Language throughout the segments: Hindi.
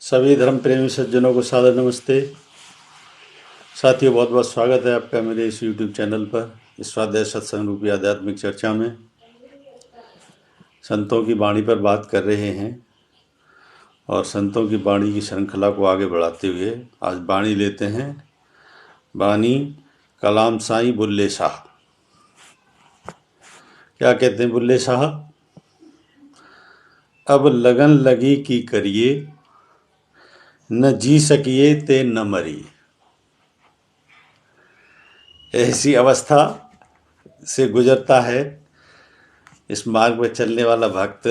सभी धर्म प्रेमी सज्जनों को सादर नमस्ते। साथियों, बहुत बहुत स्वागत है आपका मेरे इस YouTube चैनल पर। इस स्वाध्याय सत्संग रूपी आध्यात्मिक चर्चा में संतों की वाणी पर बात कर रहे हैं और संतों की वाणी की श्रृंखला को आगे बढ़ाते हुए आज वाणी लेते हैं। वाणी कलाम साईं बुल्ले शाह। क्या कहते हैं बुल्ले शाह? अब लगन लगी की करिए, न जी सकिए ते न मरिए। ऐसी अवस्था से गुजरता है इस मार्ग पर चलने वाला भक्त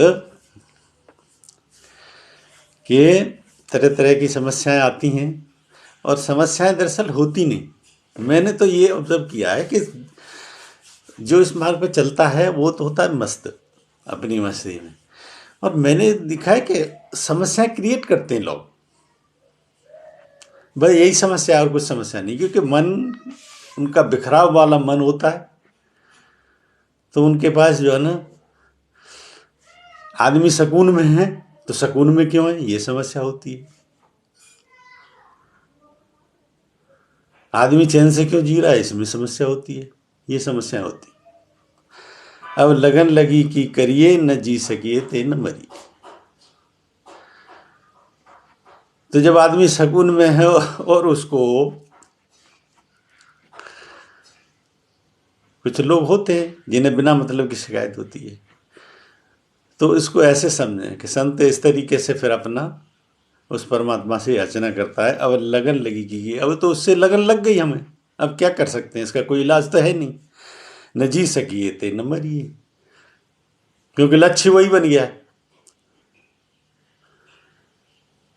कि तरह तरह की समस्याएं आती हैं और समस्याएं दरअसल होती नहीं। मैंने तो ये ऑब्जर्व किया है कि जो इस मार्ग पर चलता है वो तो होता है मस्त अपनी मस्ती में, और मैंने देखा है कि समस्याएं क्रिएट करते हैं लोग। बस यही समस्या है और कुछ समस्या नहीं, क्योंकि मन उनका बिखराव वाला मन होता है। तो उनके पास जो है ना, आदमी सुकून में है तो सुकून में क्यों है, ये समस्या होती है। आदमी चैन से क्यों जी रहा है, इसमें समस्या होती है। ये समस्या होती है। अब लगन लगी कि करिए, न जी सकिए ते न मरिए। तो जब आदमी सुकून में है और उसको कुछ लोग होते हैं जिन्हें बिना मतलब की शिकायत होती है, तो इसको ऐसे समझें कि संत इस तरीके से फिर अपना उस परमात्मा से याचना करता है। अब लगन लगी कि अब तो उससे लगन लग गई हमें, अब क्या कर सकते हैं, इसका कोई इलाज तो है नहीं। न जी सकिए ते न मरिए, क्योंकि लक्ष्य वही बन गया है।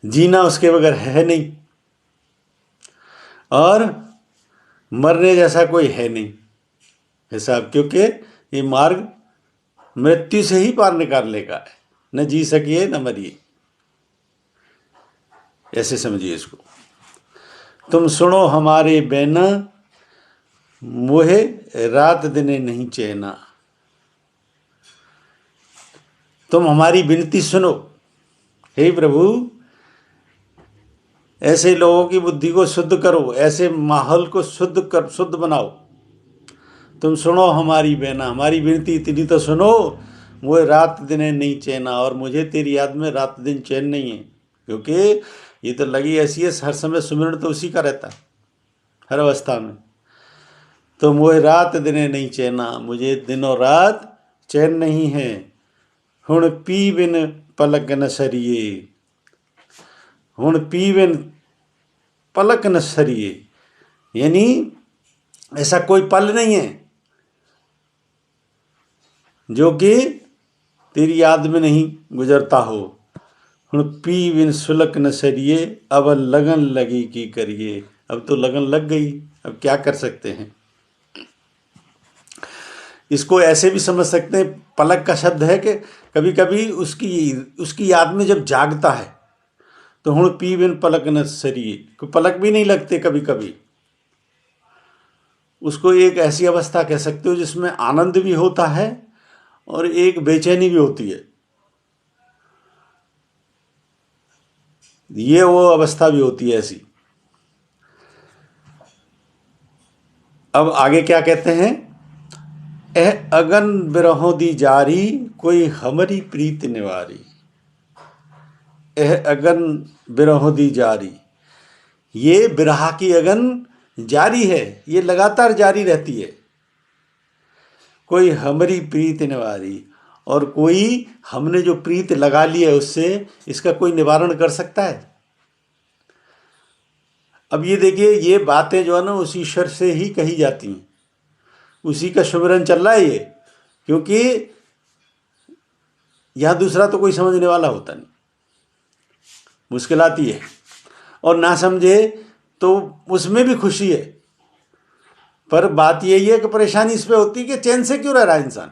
जीना उसके बगैर है नहीं और मरने जैसा कोई है नहीं हिसाब, क्योंकि ये मार्ग मृत्यु से ही पार निकालने का है। न जी सकिए न मरिए, ऐसे समझिए इसको। तुम सुनो हमारे बैना, मोहे रात दिने नहीं चैना। तुम हमारी विनती सुनो, हे प्रभु, ऐसे लोगों की बुद्धि को शुद्ध करो, ऐसे माहौल को शुद्ध बनाओ। तुम सुनो हमारी बैना, हमारी विनती इतनी तो सुनो, मुझे रात दिन नहीं चैना, और मुझे तेरी याद में रात दिन चैन नहीं है। क्योंकि ये तो लगी ऐसी है, हर समय सुमिरन तो उसी का रहता है हर अवस्था में। तो मुझे रात दिन नहीं चैना, मुझे दिन और रात चैन नहीं है। हुण पी बिन पलक न सरिये, हुण पी बिन पलक न सरिये, यानी ऐसा कोई पल नहीं है जो कि तेरी याद में नहीं गुजरता हो। हुण पी बिन सुलक न सरिये, अब लगन लगी की करिए। अब तो लगन लग गई, अब क्या कर सकते हैं। इसको ऐसे भी समझ सकते हैं, पलक का शब्द है कि कभी कभी उसकी याद में जब जागता है तो हुण पी बिन पलक न सरिये, को पलक भी नहीं लगते कभी कभी। उसको एक ऐसी अवस्था कह सकते हो जिसमें आनंद भी होता है और एक बेचैनी भी होती है। ये वो अवस्था भी होती है ऐसी। अब आगे क्या कहते हैं, एह अगन बिरहों दी जारी, कोई हमारी प्रीत निवारी। एह अगन बिरहों दी जारी, ये बिरहा की अगन जारी है, ये लगातार जारी रहती है। कोई हमारी प्रीत निवारी, और कोई हमने जो प्रीत लगा ली है उससे, इसका कोई निवारण कर सकता है। अब ये देखिए, ये बातें जो है ना उस ईश्वर से ही कही जाती हैं, उसी का सुमिरन चल रहा है ये। क्योंकि यहां दूसरा तो कोई समझने वाला होता नहीं, मुश्किल आती है, और ना समझे तो उसमें भी खुशी है। पर बात यही है कि परेशानी इस पे होती है कि चैन से क्यों रह रहा है इंसान।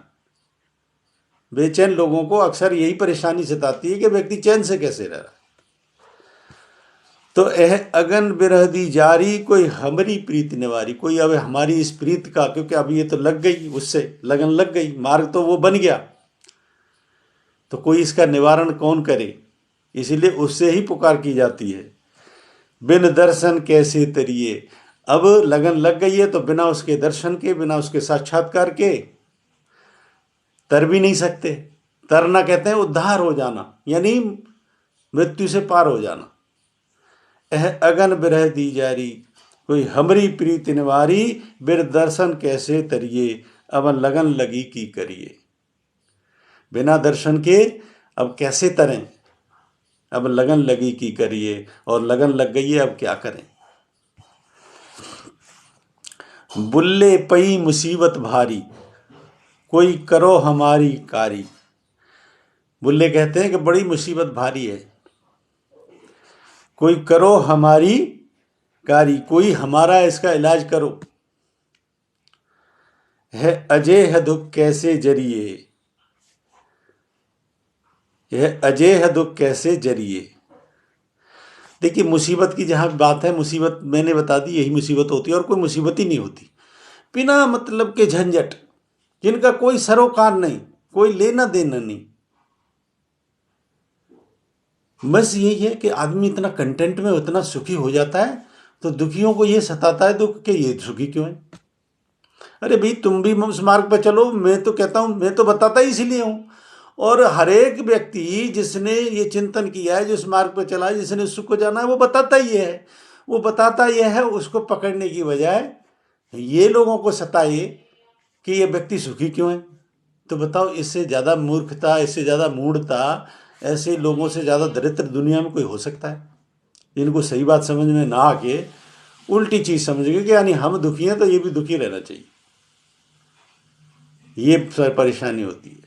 बेचैन लोगों को अक्सर यही परेशानी सताती है कि व्यक्ति चैन से कैसे रह रहा है। तो एह अगन बिरह दी जारी, कोई हमारी प्रीत निवारी, कोई अब हमारी इस प्रीत का, क्योंकि अब ये तो लग गई, उससे लगन लग गई, मार्ग तो वो बन गया, तो कोई इसका निवारण कौन करे। इसीलिए उससे ही पुकार की जाती है। बिन दर्शन कैसे तरिए, अब लगन लग गई है तो बिना उसके दर्शन के, बिना उसके साक्षात्कार के तर भी नहीं सकते। तरना कहते हैं उद्धार हो जाना, यानी मृत्यु से पार हो जाना। एह अगन बिरह दी जारी, कोई हमरी प्रीति निवारी, बिर दर्शन कैसे तरिए, अब लगन लगी की करिए। बिना दर्शन के अब कैसे तरें, अब लगन लगी की करिए, और लगन लग गई है अब क्या करें। बुल्ले पई मुसीबत भारी, कोई करो हमारी कारी। बुल्ले कहते हैं कि बड़ी मुसीबत भारी है, कोई करो हमारी कारी, कोई हमारा इसका इलाज करो। है अजय है दुख कैसे जरिए, यह अजय है दुख कैसे जरिए। देखिए मुसीबत की जहाँ बात है, मुसीबत मैंने बता दी यही मुसीबत होती है, और कोई मुसीबत ही नहीं होती। बिना मतलब के झंझट, जिनका कोई सरोकार नहीं, कोई लेना देना नहीं। बस यही है कि आदमी इतना कंटेंट में इतना सुखी हो जाता है, तो दुखियों को ये सताता है दुख के ये सुखी क्यों है। अरे भाई तुम भी उस मार्ग पर चलो, मैं तो कहता हूँ, मैं तो बताता ही इसीलिए हूँ। और हर एक व्यक्ति जिसने ये चिंतन किया है, जिस मार्ग पर चला है, जिसने सुख को जाना है, वो बताता ही है। वो बताता यह है, उसको पकड़ने की बजाय ये लोगों को सताए कि ये व्यक्ति सुखी क्यों है। तो बताओ, इससे ज़्यादा मूर्खता, इससे ज़्यादा मूढ़ता, ऐसे लोगों से ज़्यादा दरिद्र दुनिया में कोई हो सकता है? जिनको सही बात समझ में ना आके उल्टी चीज़ समझ गए कि यानी हम दुखी हैं तो ये भी दुखी रहना चाहिए, ये परेशानी होती है।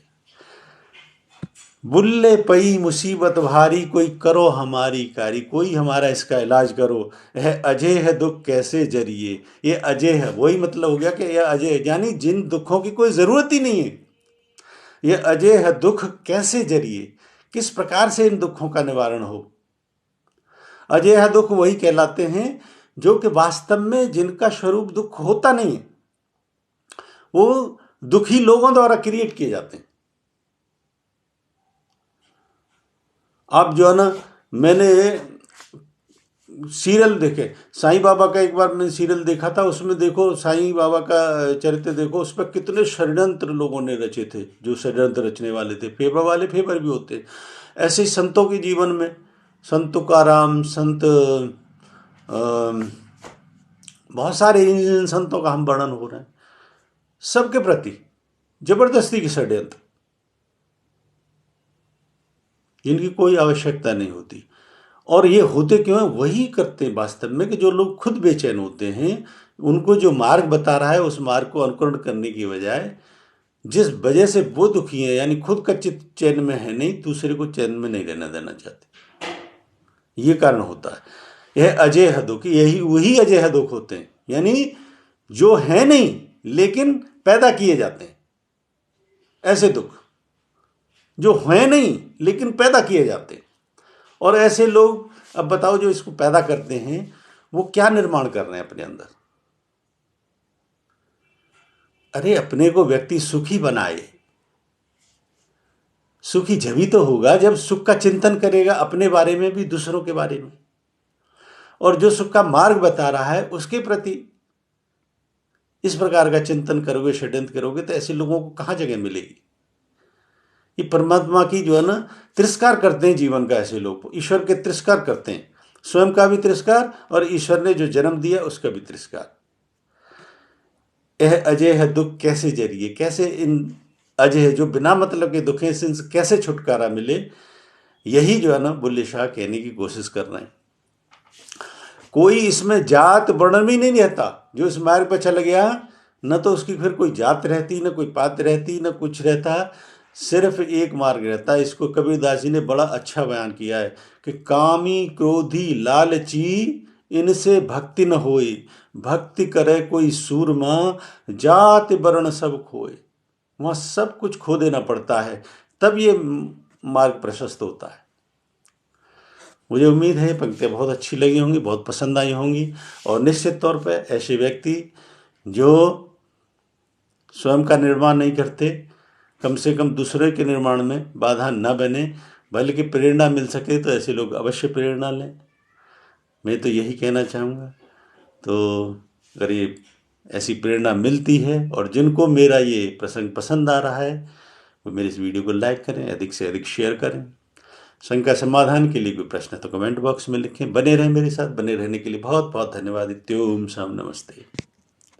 बुल्ले पई मुसीबत भारी, कोई करो हमारी कारी, कोई हमारा इसका इलाज करो। यह अजय है दुख कैसे जरिए, ये अजय है, वही मतलब हो गया कि यह अजय है, यानी जिन दुखों की कोई ज़रूरत ही नहीं है। यह अजय है दुख कैसे जरिए, किस प्रकार से इन दुखों का निवारण हो। अजय है दुख वही कहलाते हैं जो कि वास्तव में जिनका स्वरूप दुख होता नहीं है, वो दुखी लोगों द्वारा क्रिएट किए जाते हैं। आप जो है ना, मैंने सीरियल देखे साईं बाबा का, एक बार मैंने सीरियल देखा था, उसमें देखो साईं बाबा का चरित्र देखो, उस पर कितने षड्यंत्र लोगों ने रचे थे। जो षड्यंत्र रचने वाले थे, फेवर वाले फेवर भी होते। ऐसे ही संतों के जीवन में, संत तुकाराम, संत बहुत सारे इन संतों का हम वर्णन हो रहे हैं, सबके प्रति जबरदस्ती की षड्यंत्र, जिनकी कोई आवश्यकता नहीं होती। और ये होते क्यों हैं? वही करते हैं वास्तव में कि जो लोग खुद बेचैन होते हैं, उनको जो मार्ग बता रहा है उस मार्ग को अनुकरण करने की बजाय जिस वजह से वो दुखी है, यानी खुद का चित्त चैन में है नहीं, दूसरे को चैन में नहीं रहना देना चाहते, ये कारण होता है। यह अजय है दुख, यही वही अजय है दुख होते हैं, यानी जो है नहीं लेकिन पैदा किए जाते हैं। ऐसे दुख जो है नहीं लेकिन पैदा किए जाते हैं। और ऐसे लोग, अब बताओ, जो इसको पैदा करते हैं वो क्या निर्माण कर रहे हैं अपने अंदर? अरे अपने को व्यक्ति सुखी बनाए। सुखी जभी तो होगा जब सुख का चिंतन करेगा, अपने बारे में भी दूसरों के बारे में। और जो सुख का मार्ग बता रहा है उसके प्रति इस प्रकार का चिंतन करोगे, षड्यंत्र करोगे, तो ऐसे लोगों को कहाँ जगह मिलेगी? ये परमात्मा की जो है ना तिरस्कार करते हैं जीवन का। ऐसे लोग ईश्वर के तिरस्कार करते हैं, स्वयं का भी तिरस्कार और ईश्वर ने जो जन्म दिया उसका भी तिरस्कार। यह अजय है दुख कैसे जरिए, कैसे इन अजय जो बिना मतलब के दुख हैं, इनसे कैसे छुटकारा मिले, यही जो है ना बुल्ले शाह कहने की कोशिश कर रहे हैं। कोई इसमें जात वर्ण भी नहीं रहता। जो इस मार्ग पर चल गया, न तो उसकी फिर कोई जात रहती, न कोई पात रहती, न कुछ रहता, सिर्फ एक मार्ग रहता है। इसको कबीरदास जी ने बड़ा अच्छा बयान किया है कि कामी क्रोधी लालची इनसे भक्ति न होए, भक्ति करे कोई सूरमा, जात वर्ण सब खोए। वहाँ सब कुछ खो देना पड़ता है, तब ये मार्ग प्रशस्त होता है। मुझे उम्मीद है पंक्तियाँ बहुत अच्छी लगी होंगी, बहुत पसंद आई होंगी। और निश्चित तौर पर ऐसे व्यक्ति जो स्वयं का निर्माण नहीं करते, कम से कम दूसरे के निर्माण में बाधा न बने, बल्कि प्रेरणा मिल सके तो ऐसे लोग अवश्य प्रेरणा लें। मैं तो यही कहना चाहूँगा। तो अगर ये ऐसी प्रेरणा मिलती है और जिनको मेरा ये प्रसंग पसंद आ रहा है वो मेरे इस वीडियो को लाइक करें, अधिक से अधिक शेयर करें। शंका समाधान के लिए कोई प्रश्न है तो कमेंट बॉक्स में लिखें। बने रहें मेरे साथ। बने रहने के लिए बहुत बहुत धन्यवाद। इत्योम शाम नमस्ते।